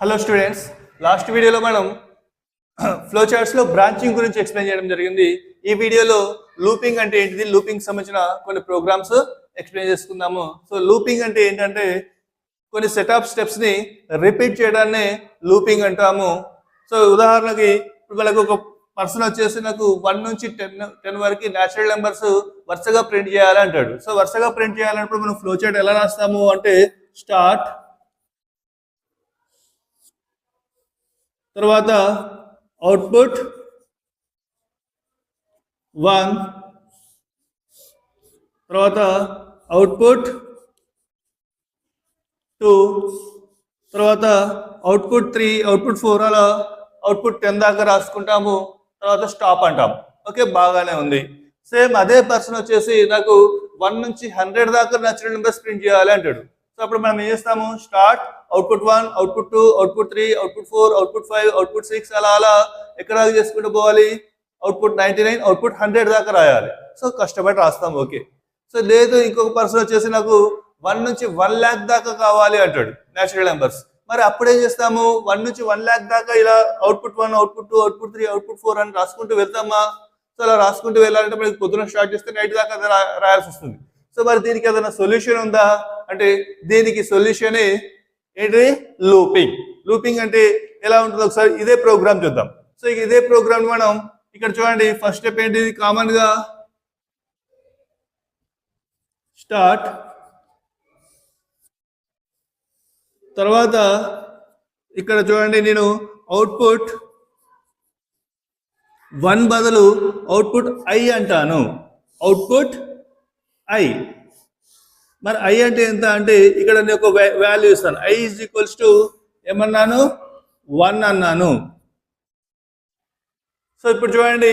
Hello students, last వీడియోలో మనం flow చార్ట్స్లో branching గురించి ఎక్స్ప్లెయిన్ చేయడం జరిగింది. ఈ వీడియోలో లూపింగ్ అంటే ఏంటిది, లూపింగ్ సంబంధించిన కొన్ని ప్రోగ్రామ్స్ ఎక్స్ప్లెయిన్ చేసుకుందాము. సో లూపింగ్ అంటే ఏంటంటే కొన్ని సెట్ ఆఫ్ స్టెప్స్ని రిపీట్ చేయడాన్ని లూపింగ్ అంటాము. సో ఉదాహరణకి ఇప్పుడు మనకు ఒక పర్సన్ వచ్చేసి నాకు 1 నుంచి 10 వరకు న్యాచురల్ నెంబర్స్ వరుసగా ప్రింట్ చేయాలి అంటాడు. సో వరుసగా ప్రింట్ చేయాలన్నప్పుడు మనం ఫ్లో చార్ట్ ఎలా రాస్తాము అంటే స్టార్ట్, తర్వాత అవుట్పుట్ 1, తర్వాత అవుట్పుట్ 2, తర్వాత అవుట్పుట్ 3, అవుట్పుట్ 4, అలా అవుట్పుట్ 10 దాకా రాసుకుంటాము. తర్వాత స్టాప్ అంటాం. ఓకే, బాగానే ఉంది. సేమ్ అదే పర్సన్ వచ్చేసి నాకు 1 నుంచి 100 దాకా న్యాచురల్ నెంబర్స్ ప్రింట్ చేయాలి అంటాడు. సో అప్పుడు మనం ఏం చేస్తాము, start, output 1, output 2, output 3, output 4, output 5, output 6, అలా అలా ఎక్కడ చేసుకుంటూ పోవాలి, అవుట్పుట్ 99, అవుట్పుట్ 100 దాకా రాయాలి. సో కష్టపడి రాస్తాం. ఓకే. సో లేదు, ఇంకొక పర్సన్ వచ్చేసి నాకు 1 నుంచి 1 lakh దాకా కావాలి అంటాడు న్యాచురల్ నెంబర్స్. మరి అప్పుడేం చేస్తాము, 1 నుంచి 1 lakh దాకా ఇలా అవుట్పుట్ 1, అవుట్పుట్ 2, అవుట్పుట్ 3, అవుట్పుట్ 4 అని రాసుకుంటూ వెళ్తామా? సో అలా రాసుకుంటూ వెళ్ళాలంటే మనకి పొద్దున స్టార్ట్ చేస్తే నైట్ దాకా రాయాల్సి వస్తుంది. సో మరి దీనికి ఏదైనా సొల్యూషన్ ఉందా అంటే దీనికి సొల్యూషన్ ఏంటి, లూపింగ్. లూపింగ్ అంటే ఎలా ఉంటుందో ఒకసారి ఇదే ప్రోగ్రామ్ చూద్దాం. సో ఇదే ప్రోగ్రామ్ మనం ఇక్కడ చూడండి, ఫస్ట్ స్టెప్ ఏంటి, కామన్ గా స్టార్ట్, తర్వాత ఇక్కడ చూడండి నేను అవుట్పుట్ 1 బదులు అవుట్పుట్ ఐ అంటాను. Output I. మరి ఐ అంటే ఎంత అంటే ఇక్కడ నేను ఒక వాల్యూ ఇస్తాను. ఐ ఈజ్ ఈక్వల్స్ టు ఏమన్నాను, 1 అన్నాను. సో ఇప్పుడు చూడండి,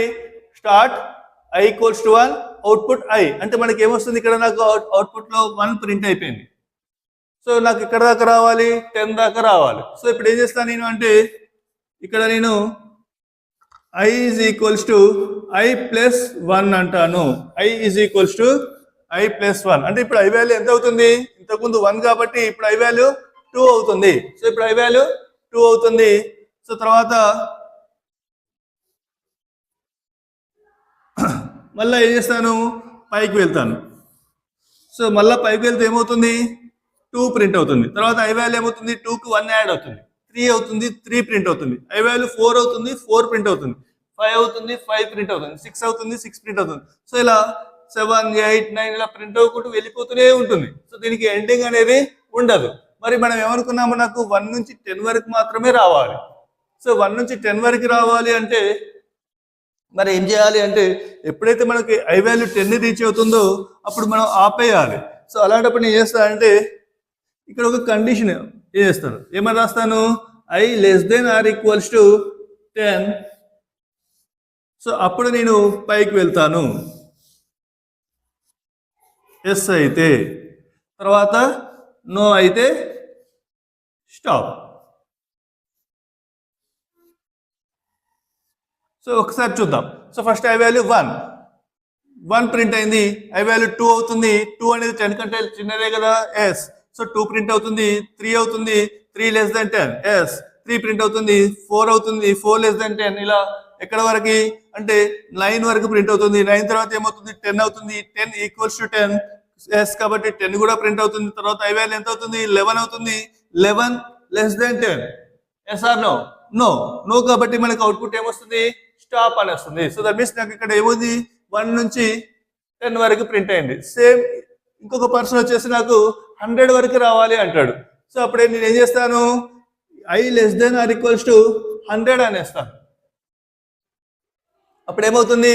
start I equals to 1, output I అంటే మనకి ఏమొస్తుంది, ఇక్కడ నాకు అవుట్పుట్ లో 1 ప్రింట్ అయిపోయింది. సో నాకు ఇక్కడ దాకా రావాలి, 10 దాకా రావాలి. సో ఇప్పుడు ఏం చేస్తాను నేను అంటే ఇక్కడ నేను I is equals to I plus 1 అంటాను. I is equals to I plus 1 అంటే ఇప్పుడు ఐ వాల్యూ ఎంత అవుతుంది, ఇంతకుముందు 1 కాబట్టి ఇప్పుడు ఐ వాల్యూ 2 అవుతుంది. సో ఇప్పుడు ఐ వాల్యూ 2 అవుతుంది. సో తర్వాత మళ్ళీ ఏం చేస్తాను, పైకి వెళ్తాను. సో మళ్ళీ పైకి వెళ్తే ఏమవుతుంది, 2 ప్రింట్ అవుతుంది. తర్వాత ఐ వాల్యూ ఏమవుతుంది, 2కి 1 యాడ్ అవుతుంది, 3 అవుతుంది, 3 ప్రింట్ అవుతుంది. ఐ వాల్యూ 4 అవుతుంది, 4 ప్రింట్ అవుతుంది. 5 అవుతుంది, 5 ప్రింట్ అవుతుంది. 6 అవుతుంది, 6 ప్రింట్ అవుతుంది. సో ఇలా 7, 8, 9 ఇలా ప్రింట్ అవ్వకుండా వెళ్ళిపోతూనే ఉంటుంది. సో దీనికి ఎండింగ్ అనేది ఉండదు. మరి మనం ఏమనుకున్నాము, నాకు 1 నుంచి 10 వరకు మాత్రమే రావాలి. సో 1 నుంచి 10 వరకు రావాలి అంటే మరి ఏం చేయాలి అంటే ఎప్పుడైతే మనకి ఐ వాల్యూ 10 రీచ్ అవుతుందో అప్పుడు మనం ఆపేయాలి. సో అలాంటప్పుడు నేను చేస్తా అంటే ఇక్కడ ఒక కండిషన్ ఏం చేస్తాను, ఏమని రాస్తాను, i less than or equals to 10. సో అప్పుడు నేను పైకి వెళ్తాను, ఎస్ అయితే, తర్వాత నో అయితే స్టాప్. సో ఒకసారి చూద్దాం. So first I value 1 print అయింది. ఐ వాల్యూ 2 అవుతుంది. 2 అనేది 10 కంటే చిన్నదే కదా, ఎస్. సో 2 ప్రింట్ అవుతుంది. 3 అవుతుంది, 3 లెస్ దెన్ 10, ఎస్. 3 ప్రింట్ అవుతుంది. 4 అవుతుంది, 4 లెస్ దెన్ 10, ఇలా ఎక్కడ వరకు అంటే 9 వరకు ప్రింట్ అవుతుంది. 9 తర్వాత ఏమవుతుంది, 10 అవుతుంది. 10 ఈక్వల్స్ టు 10, ఎస్. కాబట్టి 10 కూడా ప్రింట్ అవుతుంది. తర్వాత ఐ వాల్యూ ఎంత అవుతుంది, 11 అవుతుంది. 11 less than 10, yes or no, no. No కాబట్టి మనకు అవుట్పుట్ ఏమొస్తుంది, స్టాప్ అని వస్తుంది. సో దట్ మీన్స్ నాకు ఇక్కడ ఏముంది, 1 నుంచి 10 వరకు ప్రింట్ అయింది. సేమ్ ఇంకొక పర్సన్ వచ్చేసి నాకు 100 వరకు రావాలి అంటాడు. సో అప్పుడు నేను ఏం చేస్తాను, I less than or equals to 100 అనేస్తాను. అప్పుడు ఏమవుతుంది,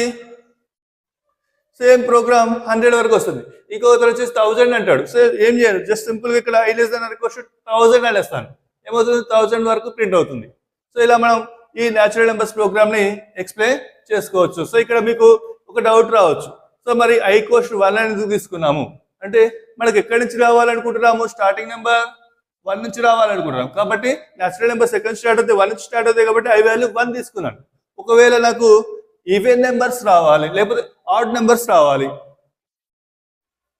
సేమ్ ప్రోగ్రామ్ 100 వరకు వస్తుంది. ఇంకొకరు వచ్చేసి 1000 అంటాడు. సో ఏం చేయాలి, జస్ట్ సింపుల్ గా ఇక్కడ i less than or equals to 1000 అనేస్తాను. ఏమవుతుంది, 1000 వరకు ప్రింట్ అవుతుంది. సో ఇలా మనం ఈ న్యాచురల్ నెంబర్స్ ప్రోగ్రామ్ ని ఎక్స్ప్లెయిన్ చేసుకోవచ్చు. సో ఇక్కడ మీకు ఒక డౌట్ రావచ్చు, సో మరి ఐ ఈక్వల్స్ టు 1 అని ఎందుకు తీసుకున్నాము అంటే మనకి ఎక్కడి నుంచి రావాలనుకుంటున్నాము, స్టార్టింగ్ నెంబర్ 1 నుంచి రావాలనుకుంటున్నాం. కాబట్టి న్యాచురల్ నెంబర్ సెకండ్ స్టార్ట్ అవుతాయి, 1 నుంచి స్టార్ట్ అవుతాయి కాబట్టి ఐ వాల్యూ 1 తీసుకున్నాను. ఒకవేళ నాకు ఈవెన్ నెంబర్స్ రావాలి, లేకపోతే ఆడ్ నెంబర్స్ రావాలి,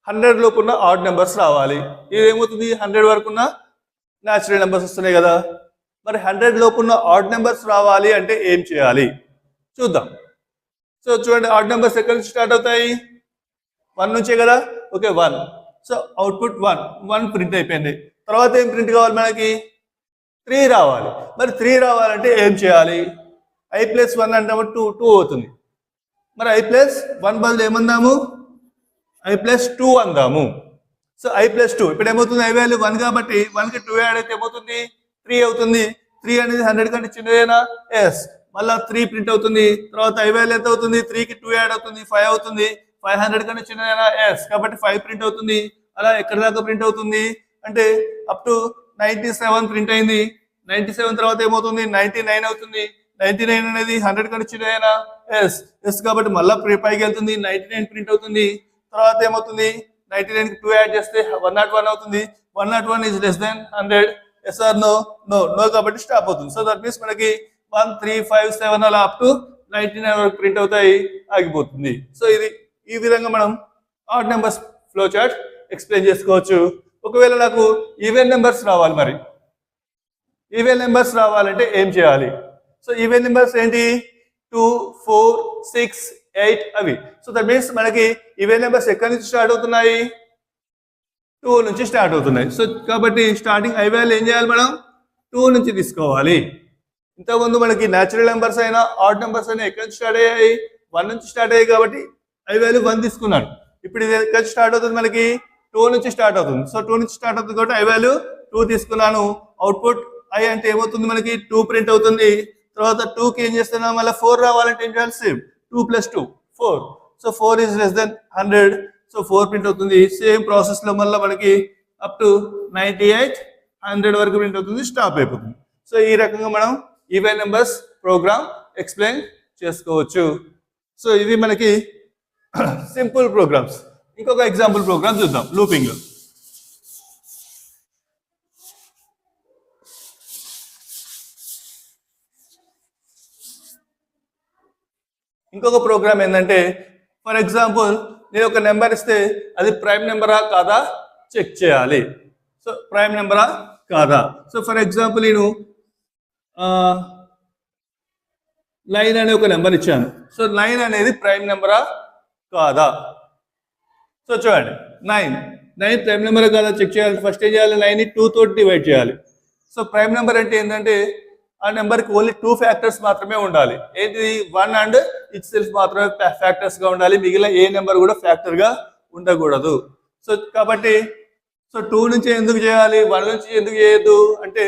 100 లోపు ఉన్న ఆడ్ నెంబర్స్ రావాలి, ఇది ఏమవుతుంది, 100 వరకు ఉన్న న్యాచురల్ నెంబర్స్ వస్తున్నాయి కదా. మరి 100 లోపు ఉన్న ఆడ్ నెంబర్స్ రావాలి అంటే ఏం చేయాలి చూద్దాం. సో చూడండి, ఆడ్ నెంబర్స్ ఎక్కడి నుంచి స్టార్ట్ అవుతాయి? 1 నుంచే కదా. ఓకే 1. సో అవుట్పుట్ 1 ప్రింట్ అయిపోయింది. తర్వాత ఏం ప్రింట్ కావాలి మనకి? 3 రావాలి. మరి 3 రావాలంటే ఏం చేయాలి? i+1 అంటే 2 అవుతుంది. మరి i+1 బదులు ఏమందాము? i+2 అందాము. సో i+2 ఇప్పుడు ఏమవుతుంది? i వాల్యూ 1 కాబట్టి 1కి 2 యాడ్ అయితే ఏమవుతుంది? 3 అవుతుంది. 3 అనేది 100 కంటే చిన్నదేనా? ఎస్. మళ్ళీ 3 ప్రింట్ అవుతుంది. తర్వాత i వాల్యూ ఎంత అవుతుంది? 3కి 2 యాడ్ అవుతుంది, 5 అవుతుంది. 500 కంటే చిన్నదేనా? ఎస్. కాబట్టి 5 ప్రింట్ అవుతుంది. అలా ఎక్కడి దాకా ప్రింట్ అవుతుంది అంటే అప్ టు 97 ప్రింట్ అయింది. 97 తర్వాత ఏమవుతుంది? 99 అవుతుంది. 99 అనేది 100 కంటే చిన్నదేనా? ఎస్. కాబట్టి మళ్ళీ పైకి వెళ్తుంది, 99 ప్రింట్ అవుతుంది. తర్వాత ఏమవుతుంది? 99కి 2 యాడ్ చేస్తే 101 అవుతుంది. 101 is less than 100. Yes or no? No కాబట్టి స్టాప్ అవుతుంది. సో దట్ మీన్స్ మనకి 1 3 5 7 అలా అప్ టు 99 వరకు ప్రింట్ అవుతాయి, ఆగిపోతుంది. సో ఇది ఈ విధంగా మనం odd numbers flow chart explain చేసుకోవచ్చు. ఒకవేళ నాకు ఈవెన్ నెంబర్స్ రావాలి, మరి ఈవెన్ నెంబర్స్ రావాలంటే ఏం చేయాలి? సో ఈవెన్ నెంబర్స్ ఏంటి? 2 4 6 8 అవి. సో దట్ మీన్స్ మనకి ఈవెన్ నెంబర్స్ ఎక్కడి నుంచి స్టార్ట్ అవుతున్నాయి? 2 నుంచి స్టార్ట్ అవుతున్నాయి. సో కాబట్టి స్టార్టింగ్ ఐ వాల్యూ ఏం చేయాలి? మనం 2 నుంచి తీసుకోవాలి. ఇంతకుముందు మనకి న్యాచురల్ నెంబర్స్ అయినా ఆడ్ నెంబర్స్ అయినా ఎక్కడి నుంచి స్టార్ట్ అయ్యాయి? 1 నుంచి స్టార్ట్ అయ్యాయి కాబట్టి ఐ వాల్యూ 1 తీసుకున్నాను. ఇప్పుడు ఇది ఎక్కడి నుంచి స్టార్ట్ అవుతుంది? మనకి 2 నుంచి స్టార్ట్ అవుతుంది. సో 2 నుంచి స్టార్ట్ అవుతుంది కాబట్టి ఐ వాల్యూ 2 తీసుకున్నాను. అవుట్పుట్ ఐ అంటే ఏమవుతుంది? మనకి 2 ప్రింట్ అవుతుంది. తర్వాత 2కి ఏం చేస్తున్నాం? మళ్ళీ 4 రావాలంటే ఏం చేయాలి? Same 2 + 2 4. So 4 is less than 100. So 4 print అవుతుంది. సేమ్ ప్రాసెస్ లో మళ్ళీ మనకి అప్ టు 98 100 వరకు ప్రింట్ అవుతుంది, స్టాప్ అయిపోతుంది. సో ఈ రకంగా మనం ఈవెన్ నెంబర్స్ ప్రోగ్రామ్ ఎక్స్ప్లెయిన్ చేసుకోవచ్చు. సో ఇవి మనకి సింపుల్ ప్రోగ్రామ్స్. ఇంకొక ఎగ్జాంపుల్ ప్రోగ్రామ్ చూద్దాం. లూపింగ్. ఇంకొక ప్రోగ్రామ్ ఏంటంటే, ఫర్ ఎగ్జాంపుల్ నేను ఒక నెంబర్ ఇస్తే అది ప్రైమ్ నెంబరా కాదా చెక్ చేయాలి. సో ప్రైమ్ నెంబరా కాదా. సో ఫర్ ఎగ్జాంపుల్ నేను 9 అనే ఒక నెంబర్ ఇచ్చాను. సో 9 అనేది ప్రైమ్ నెంబరా కాదా. సో చూడండి, 9 ప్రైమ్ నెంబరా కాదా చెక్ చేయాలి. ఫస్ట్ ఏం చేయాలి? 9ని 2 తోటి డివైడ్ చేయాలి. సో ప్రైమ్ నెంబర్ అంటే ఏంటంటే ఆ నెంబర్కి ఓన్లీ 2 ఫ్యాక్టర్స్ మాత్రమే ఉండాలి. ఏంటి? 1 అండ్ ఇట్ సెల్ఫ్ మాత్రమే ఫ్యాక్టర్స్ గా ఉండాలి. మిగిలిన ఏ నెంబర్ కూడా ఫ్యాక్టర్ గా ఉండకూడదు. సో కాబట్టి 2 నుంచి ఎందుకు చేయాలి? 1 నుంచి ఎందుకు చేయొద్దు అంటే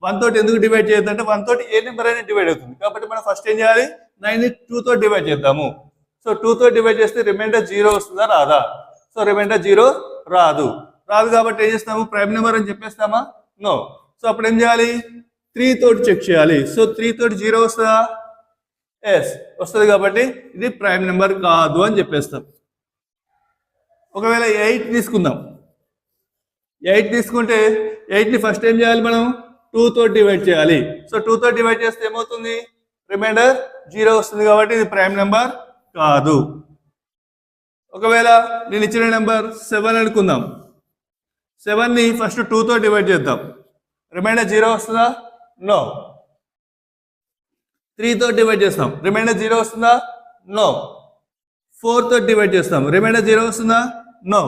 1 తోటి ఎందుకు డివైడ్ చేయొద్దు అంటే 1 తోటి ఏ నెంబర్ అయినా డివైడ్ అవుతుంది. కాబట్టి మనం ఫస్ట్ ఏం చేయాలి? 9ని 2 తోటి డివైడ్ చేద్దాము. సో 2 తోటి డివైడ్ చేస్తే రిమైండర్ 0 వస్తుందా రాదా? సో రిమైండర్ 0 రాదు కాబట్టి ఏం చేస్తాము? ప్రైమ్ నెంబర్ అని చెప్పేస్తామా? నో. సో అప్పుడు ఏం చేయాలి? 3 తోటి చెక్ చేయాలి. సో 3 తోటి 0 వస్తుందా? ఎస్ వస్తుంది. కాబట్టి ఇది ప్రైమ్ నెంబర్ కాదు అని చెప్పేస్తాం. ఒకవేళ 8 తీసుకుందాం. 8 తీసుకుంటే 8ని ఫస్ట్ ఏం చేయాలి? మనం 2 తోటి డివైడ్ చేయాలి. సో 2 తోటి డివైడ్ చేస్తే ఏమవుతుంది? రిమైండర్ 0 వస్తుంది. కాబట్టి ఇది ప్రైమ్ నెంబర్ కాదు. ఒకవేళ నేను ఇచ్చిన నెంబర్ 7 అనుకుందాం. 7ని ఫస్ట్ 2 తోటి డివైడ్ చేద్దాం. రిమైండర్ 0 వస్తుందా? నో. 3 తోటి డివైడ్ చేస్తాం. రిమైండర్ 0 వస్తుందా? నో. 4 తోటి డివైడ్ చేస్తాం. రిమైండర్ 0 వస్తుందా? నో.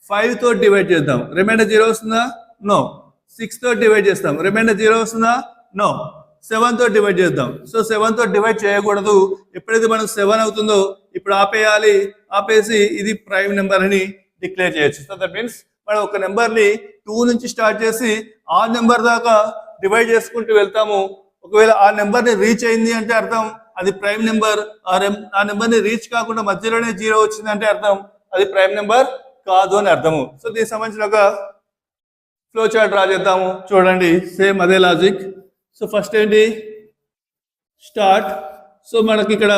5 తోటి డివైడ్ చేద్దాం. రిమైండర్ 0 వస్తుందా? నో. 6 తోటి డివైడ్ చేస్తాం. రిమైండర్ 0 వస్తుందా? నో. 7 తోటి డివైడ్ చేద్దాం. సో 7 తోటి డివైడ్ చేయకూడదు. ఎప్పుడైతే మనం 7 అవుతుందో ఇప్పుడు ఆపేయాలి. ఆపేసి ఇది ప్రైమ్ నెంబర్ అని డిక్లేర్ చేయొచ్చు. సో దట్ మీన్స్ మనం ఒక నెంబర్ని 2 నుంచి స్టార్ట్ చేసి ఆ నెంబర్ దాకా డివైడ్ చేసుకుంటూ వెళ్తాము. ఒకవేళ ఆ నెంబర్ని రీచ్ అయింది అంటే అర్థం అది ప్రైమ్ నెంబర్. ఆ నెంబర్ని రీచ్ కాకుండా మధ్యలోనే 0 వచ్చింది అంటే అర్థం అది ప్రైమ్ నెంబర్ కాదు అని అర్థము. సో దీనికి సంబంధించిన ఒక ఫ్లో చార్ట్ డ్రా చేద్దాము. చూడండి, సేమ్ అదే లాజిక్. సో ఫస్ట్ ఏంటి? స్టార్ట్. సో మనకి ఇక్కడ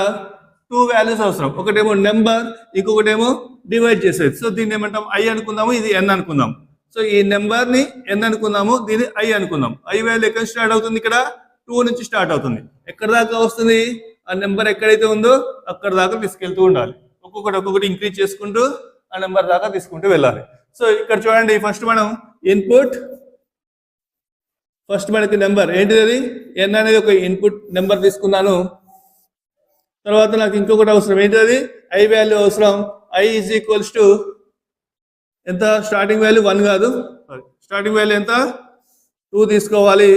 2 వాల్యూస్ అవసరం. ఒకటేమో నెంబర్, ఇంకొకటేమో డివైడ్ చేసేది. సో దీన్ని ఏమంటాం? ఐ అనుకుందాము, ఇది ఎన్ అనుకుందాం. సో ఈ నెంబర్ని ఎన్ అనుకుందాము, దీన్ని ఐ అనుకుందాం. ఐ వాల్యూ ఎక్కడ స్టార్ట్ అవుతుంది? ఇక్కడ 2 నుంచి స్టార్ట్ అవుతుంది. ఎక్కడ దాకా వస్తుంది? ఆ నెంబర్ ఎక్కడైతే ఉందో అక్కడ దాకా తీసుకెళ్తూ ఉండాలి. ఒక్కొక్కటి ఇంక్రీజ్ చేసుకుంటూ ఆ నెంబర్ దాకా తీసుకుంటూ వెళ్ళాలి. సో ఇక్కడ చూడండి, ఫస్ట్ మనం ఇన్పుట్ ఫస్ట్ మనకి నెంబర్ ఏంటిది అది ఎన్ అనేది ఒక ఇన్పుట్ నెంబర్ తీసుకున్నాను. తర్వాత నాకు ఇంకొకటి అవసరం ఏంటిది అది ఐ వాల్యూ అవసరం. ఐ ఈజ్ ఈక్వల్స్ టు ఎంత స్టార్టింగ్ వాల్యూ 1 కాదు, స్టార్టింగ్ వాల్యూ ఎంత 2 తీసుకోవాలి.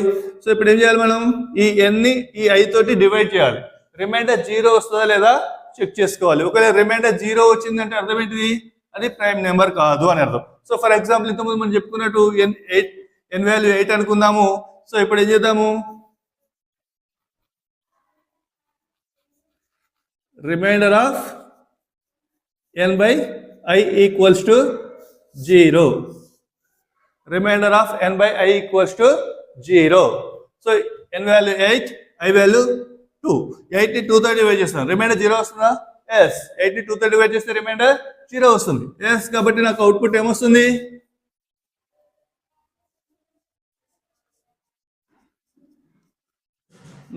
సో ఇప్పుడు ఏం చేయాలి మనం ఈ ఎన్ని ఈ ఐ తోటి డివైడ్ చేయాలి. రిమైండర్ 0 వస్తుందా లేదా చెక్ చేసుకోవాలి. ఒకవేళ రిమైండర్ 0 వచ్చిందంటే అర్థం ఏంటిది అది ప్రైమ్ నెంబర్ కాదు అని అర్థం. సో ఫర్ ఎగ్జాంపుల్ ఇంతకుముందు మనం చెప్పుకున్నట్టు ఎన్ వాల్యూ 8 అనుకుందాము. సో ఇప్పుడు ఏం చేద్దాము remainder of n by i equals to 0. Remainder of n by i equals to 0. So n value 8, i value 2. 8 ని 2 తో డివైడ్ చేస్తాను, రిమైండర్ 0 వస్తుందా? ఎస్. 8 ని 2 తో డివైడ్ చేస్తే రిమైండర్ 0 వస్తుంది. ఎస్. కాబట్టి నాకు అవుట్పుట్ ఏమొస్తుంది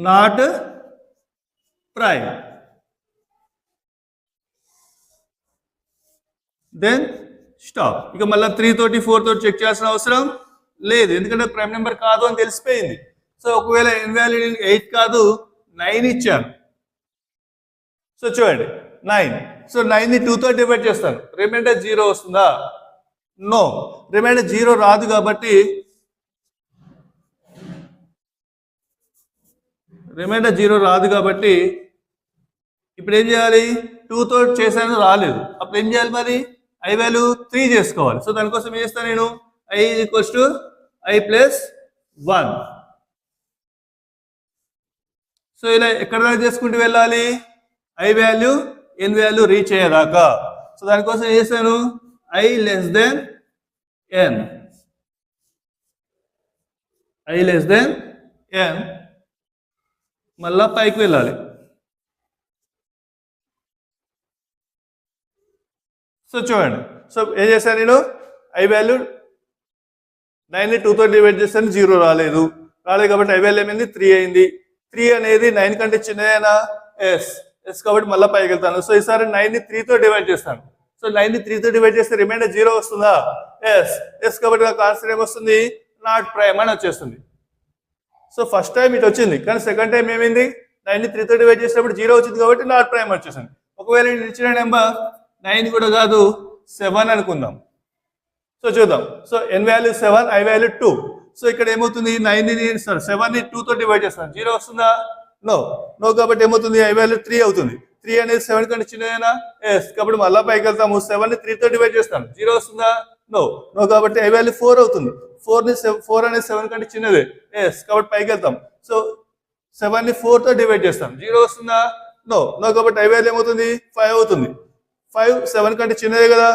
నాట్ ప్రైమ్. Then stop. ఇక మళ్ళీ 3 తోటి 4 తోటి చెక్ చేయాల్సిన అవసరం లేదు, ఎందుకంటే ప్రైమ్ నెంబర్ కాదు అని తెలిసిపోయింది. సో ఒకవేళ ఎన్ వాల్యూ 8 కాదు 9 ఇచ్చాను. సో చూడండి 9. సో 9 ని 2 తో డివైడ్ చేస్తాను, రిమైండర్ 0 వస్తుందా? నో, రిమైండర్ 0 రాదు. కాబట్టి రిమైండర్ 0 రాదు కాబట్టి ఇప్పుడు ఏం చేయాలి 2 తో చేశాను రాలేదు, అప్పుడు ఏం చేయాలి మరి ఐ వాల్యూ 3 చేసుకోవాలి. సో దానికోసం ఏం చేస్తాను నేను I equals to I plus 1. So ఇలా ఎక్కడ దాకా చేసుకుంటూ వెళ్ళాలి I value N value reach అయ్యేదాకా. సో దానికోసం ఏం చేస్తాను I less than N, I less than N, మళ్ళా పైకి వెళ్ళాలి. సో చూడండి, సో ఏం చేశాను నేను ఐ వాల్యూ 9 ని 2 తో డివైడ్ చేస్తాను, 0 రాలేదు కాబట్టి ఐ వాల్యూ ఏమైంది 3 అయింది. 3 అనేది 9 కంటే చిన్నదేనా? ఎస్. ఎస్. కాబట్టి మళ్ళీ పైకి వెళ్తాను. సో ఈసారి 9 ని 3 తో డివైడ్ చేస్తాను. సో 9 ని 3 తో డివైడ్ చేస్తే రిమైండర్ 0 వస్తుందా? ఎస్. ఎస్. కాబట్టి నాకు ఆన్సర్ ఏమొస్తుంది నాట్ ప్రైమ్ అని వచ్చేస్తుంది. సో ఫస్ట్ టైం ఇటు వచ్చింది, కానీ సెకండ్ టైం ఏమైంది 9 ని 3 తో డివైడ్ చేసినప్పుడు 0 వచ్చింది కాబట్టి నాట్ ప్రైమ్ వచ్చేసింది. ఒకవేళ ఇచ్చిన నెంబర్ 9 కూడా కాదు 7 అనుకుందాం. సో చూద్దాం. So n value 7, i value 2. So ఇక్కడ ఏమవుతుంది 7 ని 2 తో డివైడ్ చేస్తాను, 0 వస్తుందా? నో. నో కాబట్టి ఏమవుతుంది ఐ వాల్యూ 3 అవుతుంది. 3 అనేది 7 కంటే చిన్నదేనా? ఎస్. కాబట్టి మళ్ళీ పైకి వెళ్తాము, 7 ని 3 తో డివైడ్ చేస్తాను, 0 వస్తుందా? నో. నో కాబట్టి ఐ వాల్యూ 4 అవుతుంది. 4 అనేది 7 కంటే చిన్నదే. ఎస్. కాబట్టి పైకి వెళ్తాం. సో 7 ని 4 తో డివైడ్ చేస్తాం, 0 వస్తుందా? నో. నో కాబట్టి ఐ వాల్యూ ఏమవుతుంది 5 అవుతుంది. 5 7 కంటే చిన్నదే కదా?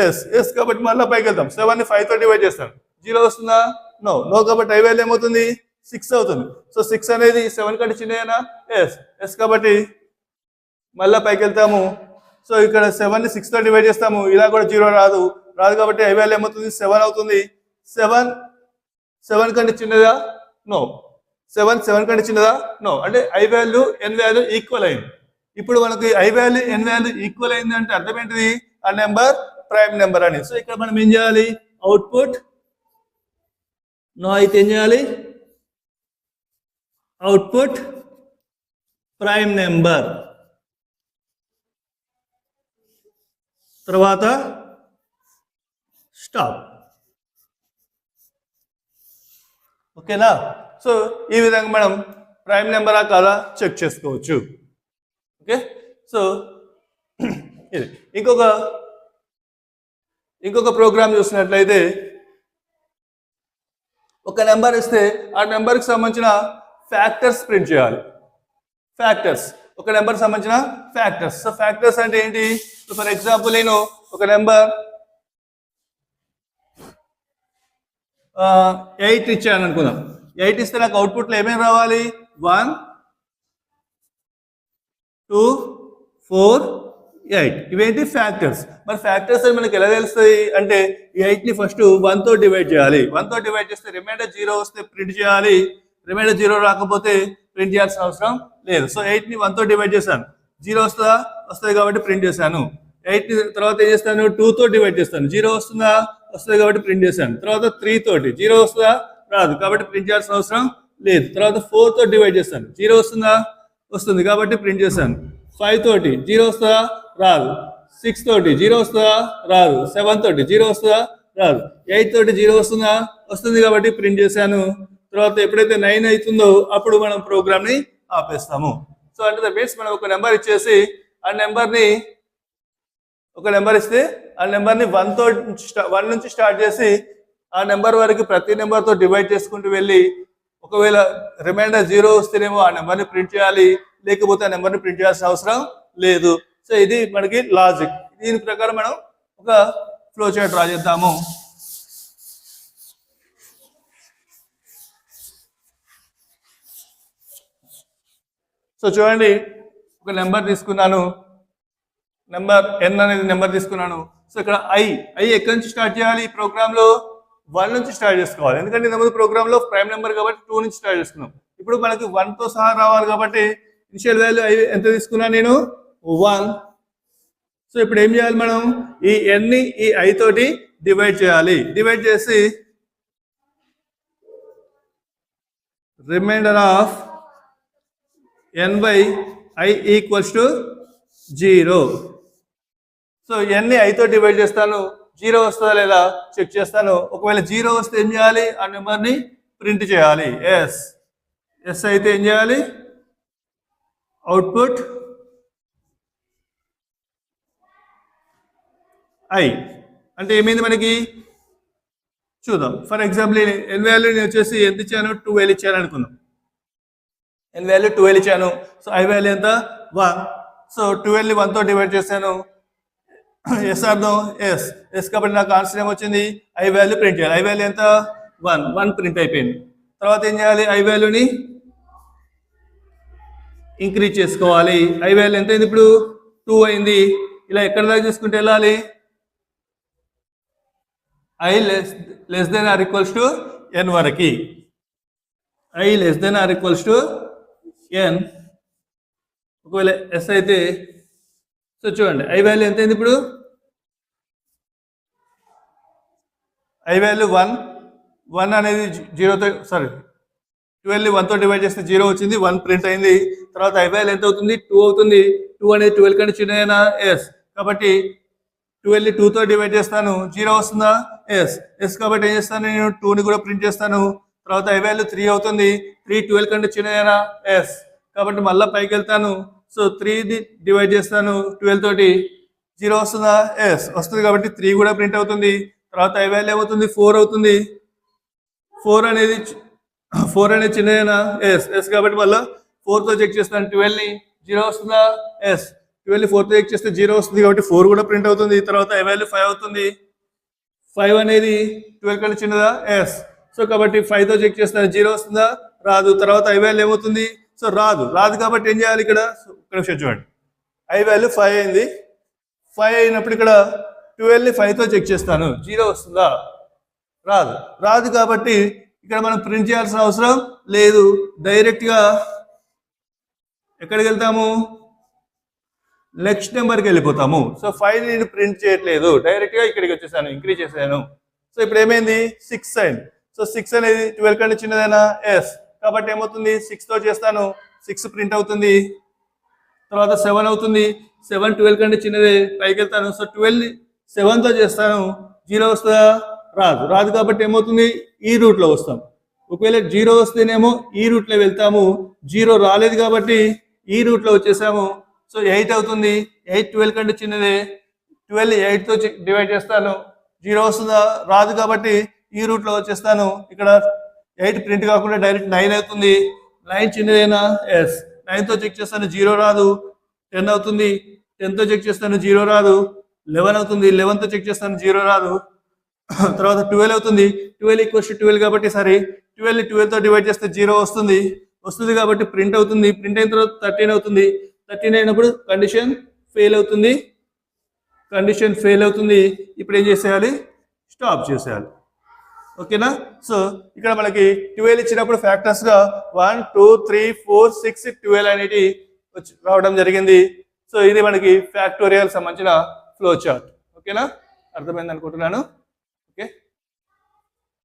ఎస్. ఎస్. కాబట్టి మళ్ళీ పైకి వెళ్తాం, 7 ని 5 తో డివైడ్ చేస్తాం, 0 వస్తుందా? నో. నో కాబట్టి ఐ వాల్యూ ఏమవుతుంది 6 అవుతుంది. సో 6 అనేది 7 కంటే చిన్నదేనా? ఎస్. ఎస్. కాబట్టి మళ్ళీ పైకి వెళ్తాము. సో ఇక్కడ 7 ని 6 తో డివైడ్ చేస్తాము, ఇలా కూడా 0 రాదు కాబట్టి ఐ వాల్యూ ఏమవుతుంది 7 అవుతుంది. 7 కంటే చిన్నదా? నో. 7 కంటే చిన్నదా? నో. అంటే i value N value equal అయింది. ఇప్పుడు మనకి i value N value equal అయింది అంటే అర్థం ఏంటిది ఆ నెంబర్ ప్రైమ్ నెంబర్ అని. సో ఇక్కడ మనం ఏం చేయాలి అవుట్పుట్ నో అయితే ఏం చేయాలి అవుట్పుట్ ప్రైమ్ నెంబర్, తర్వాత స్టాప్. ఓకేనా? సో ఈ విధంగా మనం ప్రైమ్ నెంబరా కాదా చెక్ చేసుకోవచ్చు. ఓకే. సో ఇది ఇంకొక ప్రోగ్రామ్ చూసినట్లయితే ఒక నెంబర్ ఇస్తే ఆ నెంబర్కి సంబంధించిన ఫ్యాక్టర్స్ ప్రింట్ చేయాలి. ఫ్యాక్టర్స్ ఒక నెంబర్ సంబంధించిన ఫ్యాక్టర్స్. సో ఫ్యాక్టర్స్ అంటే ఏంటి? ఫర్ ఎగ్జాంపుల్ నేను ఒక నెంబర్ 8 ఇచ్చాను అనుకుందాం. 8 ఇస్తే నాకు అవుట్పుట్లో ఏమేమి రావాలి 1 2 4 8 ఇవేంటి ఫ్యాక్టర్స్. మరి ఫ్యాక్టర్స్ అని మనకి ఎలా తెలుస్తాయి అంటే 8 ని ఫస్ట్ 1 తో డివైడ్ చేయాలి. 1 తో డివైడ్ చేస్తే రిమైండర్ 0 వస్తే ప్రింట్ చేయాలి, రిమైండర్ 0 రాకపోతే ప్రింట్ చేయాల్సిన అవసరం లేదు. సో 8 ని 1 తో డివైడ్ చేశాను, 0 వస్తుందా? వస్తుంది కాబట్టి ప్రింట్ చేశాను. 8 ని తర్వాత ఏం చేస్తాను 2 తో డివైడ్ చేస్తాను, 0 వస్తుందా? వస్తుంది కాబట్టి ప్రింట్ చేశాను. తర్వాత 3 తోటి 0 వస్తుందా? రాదు కాబట్టి ప్రింట్ చేయాల్సిన అవసరం లేదు. తర్వాత 4 తో డివైడ్ చేస్తాను, 0 వస్తుందా? వస్తుంది కాబట్టి ప్రింట్ చేస్తాను. 5 తోటి 0 వస్తుందా? రాదు. 6 తోటి 0 వస్తుందా? రాదు. 7 తోటి 0 వస్తుందా? రాదు. 8 తోటి 0 వస్తుందా? వస్తుంది కాబట్టి ప్రింట్ చేశాను. తర్వాత ఎప్పుడైతే 9 అవుతుందో అప్పుడు మనం ప్రోగ్రామ్ ని ఆపేస్తాము. సో అంటే దట్ మీన్స్ మనం ఒక నెంబర్ ఇచ్చేసి ఆ నెంబర్ని ఒక నెంబర్ ఇస్తే ఆ నెంబర్ని 1 నుంచి స్టార్ట్ చేసి ఆ నెంబర్ వరకు ప్రతి నెంబర్తో డివైడ్ చేసుకుంటూ వెళ్ళి ఒకవేళ రిమైండర్ 0 వస్తేనేమో ఆ నెంబర్ని ప్రింట్ చేయాలి, లేకపోతే ఆ నెంబర్ని ప్రింట్ చేయాల్సిన అవసరం లేదు. సో ఇది మనకి లాజిక్. దీని ప్రకారం మనం ఒక ఫ్లో చార్ట్ డ్రా చేద్దాము. సో చూడండి, ఒక నెంబర్ తీసుకున్నాను, నెంబర్ n అనేది నెంబర్ తీసుకున్నాను. సో ఇక్కడ ఐ ఎక్కడి నుంచి స్టార్ట్ చేయాలి? ఈ ప్రోగ్రామ్ లో 1 నుంచి స్టార్ట్ చేసుకోవాలి. ఎందుకంటే ఇంతకుముందు ప్రోగ్రామ్ లో ప్రైమ్ నెంబర్ కాబట్టి 2 నుంచి స్టార్ట్ చేసుకున్నాం. ఇప్పుడు మనకి 1 తో సహా రావాలి కాబట్టి ఇనిషియల్ వాల్యూ ఐ ఎంత తీసుకున్నాను నేను? 1. సో ఇప్పుడు ఏం చేయాలి మనం? ఈ n ని ఈ ఐ తోటి డివైడ్ చేయాలి. డివైడ్ చేసి remainder of n by i equals to 0. So n ని ఐ తో డివైడ్ చేస్తాను, 0 వస్తుందా లేదా చెక్ చేస్తాను. ఒకవేళ 0 వస్తే ఏం చేయాలి? ఆ నెంబర్ని ప్రింట్ చేయాలి. ఎస్ అయితే ఏం చేయాలి? అవుట్పుట్ ఐ అంటే ఏమైంది మనకి చూద్దాం. ఫర్ ఎగ్జాంపుల్ n వాల్యూ నేను వచ్చేసి ఎంత ఇచ్చాను? 12 ఇచ్చాను అనుకుందాం. n వాల్యూ 12 ఇచ్చాను. సో ఐ వాల్యూ ఎంత? 1. సో 12 ని 1 తో డివైడ్ చేశాను. ఎస్ అర్థం ఎస్ కాబట్టి నాకు ఆన్సర్ ఏమొచ్చింది? ఐ వాల్యూ ప్రింట్ చేయాలి. ఐ వాల్యూ ఎంత? 1 ప్రింట్ అయిపోయింది. తర్వాత ఏం చేయాలి? ఐ వాల్యూని ఇంక్రీజ్ చేసుకోవాలి. ఐ వాల్యూ ఎంత అయింది ఇప్పుడు? 2 అయింది. ఇలా ఎక్కడ దాకా తీసుకుంటే వెళ్ళాలి? I less than or equals to n వరకు. I less than or equals to n. ఒకవేళ ఎస్ అయితే సో చూడండి ఐ వాల్యూ ఎంత అయింది ఇప్పుడు? ఐ వాల్యూ 1 అనేది 0తో 12 ని 1 తో డివైడ్ చేస్తే 0 వచ్చింది, 1 ప్రింట్ అయింది. తర్వాత ఐ వాల్యూ ఎంత అవుతుంది? 2 అవుతుంది. 2 అనేది 12 కంటే చిన్నదైనా? ఎస్ కాబట్టి 12 ని 2 తో డివైడ్ చేస్తాను, 0 వస్తుందా? ఎస్ కాబట్టి ఏం చేస్తాను? నేను 2 ని కూడా ప్రింట్ చేస్తాను. తర్వాత ఐ వాల్యూ 3 అవుతుంది. 3 12 కంటే చిన్నదైనా? ఎస్ కాబట్టి మళ్ళీ పైకి వెళ్తాను. సో 3 డివైడ్ చేస్తాను 12 తోటి, 0 వస్తుందా? ఎస్ వస్తుంది కాబట్టి 3 కూడా ప్రింట్ అవుతుంది. తర్వాత ఐ వాల్యూ ఏమవుతుంది? 4 అవుతుంది. 4 అనేది చిన్నదైనా? ఎస్ కాబట్టి మళ్ళీ 4 తో చెక్ చేస్తాను. 12 ని 0 వస్తుందా? ఎస్ 12 ని 4 తో చెక్ చేస్తే 0 వస్తుంది కాబట్టి 4 కూడా ప్రింట్ అవుతుంది. తర్వాత ఐ వాల్యూ 5 అవుతుంది. 5 అనేది 12 కంటే చిన్నదా? ఎస్ సో కాబట్టి 5 తో చెక్ చేస్తాను, 0 వస్తుందా? రాదు. తర్వాత ఐ వాల్యూ ఏమవుతుంది? సో రాదు కాబట్టి ఏం చేయాలి? ఇక్కడ చూడండి ఐ వాల్యూ 5 అయింది. 5 అయినప్పుడు ఇక్కడ 12 ని 5 తో చెక్ చేస్తాను, 0 వస్తుందా? రాదు కాబట్టి ఇక్కడ మనం ప్రింట్ చేయాల్సిన అవసరం లేదు. డైరెక్ట్గా ఎక్కడికి వెళ్తాము? నెక్స్ట్ నెంబర్కి వెళ్ళిపోతాము. సో 5 నేను ప్రింట్ చేయట్లేదు, డైరెక్ట్గా ఇక్కడికి వచ్చేసాను, ఇంక్రీజ్ చేశాను. సో ఇప్పుడు ఏమైంది? 6 అయింది. సో 6 అనేది 12 కంటే చిన్నదైనా? ఎస్ కాబట్టి ఏమవుతుంది? 6 తో చేస్తాను, 6 ప్రింట్ అవుతుంది. తర్వాత 7 అవుతుంది. 7 12 కంటే చిన్నదే, పైకి వెళ్తాను. సో 12 7 తో చేస్తాను, 0 వస్తుందా? రాదు కాబట్టి ఏమవుతుంది? ఈ రూట్లో వస్తాం. ఒకవేళ 0 వస్తేనేమో ఈ రూట్లో వెళ్తాము. 0 రాలేదు కాబట్టి ఈ రూట్లో వచ్చేసాము. సో 8 అవుతుంది. 8 12 కంటే చిన్నదే, 12 8 తో డివైడ్ చేస్తాను, 0 వస్తుందా? రాదు కాబట్టి ఈ రూట్లో వచ్చేస్తాను. ఇక్కడ 8 ప్రింట్ కాకుండా డైరెక్ట్ 9 అవుతుంది. 9 చిన్నదేనా? ఎస్ 9 తో చెక్ చేస్తాను, 0 రాదు. 10 అవుతుంది. 10 తో చెక్ చేస్తాను, 0 రాదు. 11 అవుతుంది. 11 తో చెక్ చేస్తాను, 0 రాదు. తర్వాత 12 అవుతుంది. 12 ఈక్వల్స్ 12 కాబట్టి 12 ని 12 తో డివైడ్ చేస్తే 0 వస్తుంది కాబట్టి ప్రింట్ అవుతుంది. ప్రింట్ అయిన తర్వాత 13 అవుతుంది. 13 అయినప్పుడు కండిషన్ ఫెయిల్ అవుతుంది. ఇప్పుడు ఏం చేసేయాలి? స్టాప్ చేసేయాలి. ఓకేనా? సో ఇక్కడ మనకి 12 ఇచ్చినప్పుడు ఫ్యాక్టర్స్ గా 1 2 3 4 6 12 అనేది రావడం జరిగింది. సో ఇది మనకి ఫ్యాక్టోరియల్ సంబంధించిన ఫ్లో చార్ట్. ఓకేనా? అర్థమైంది అనుకుంటున్నాను.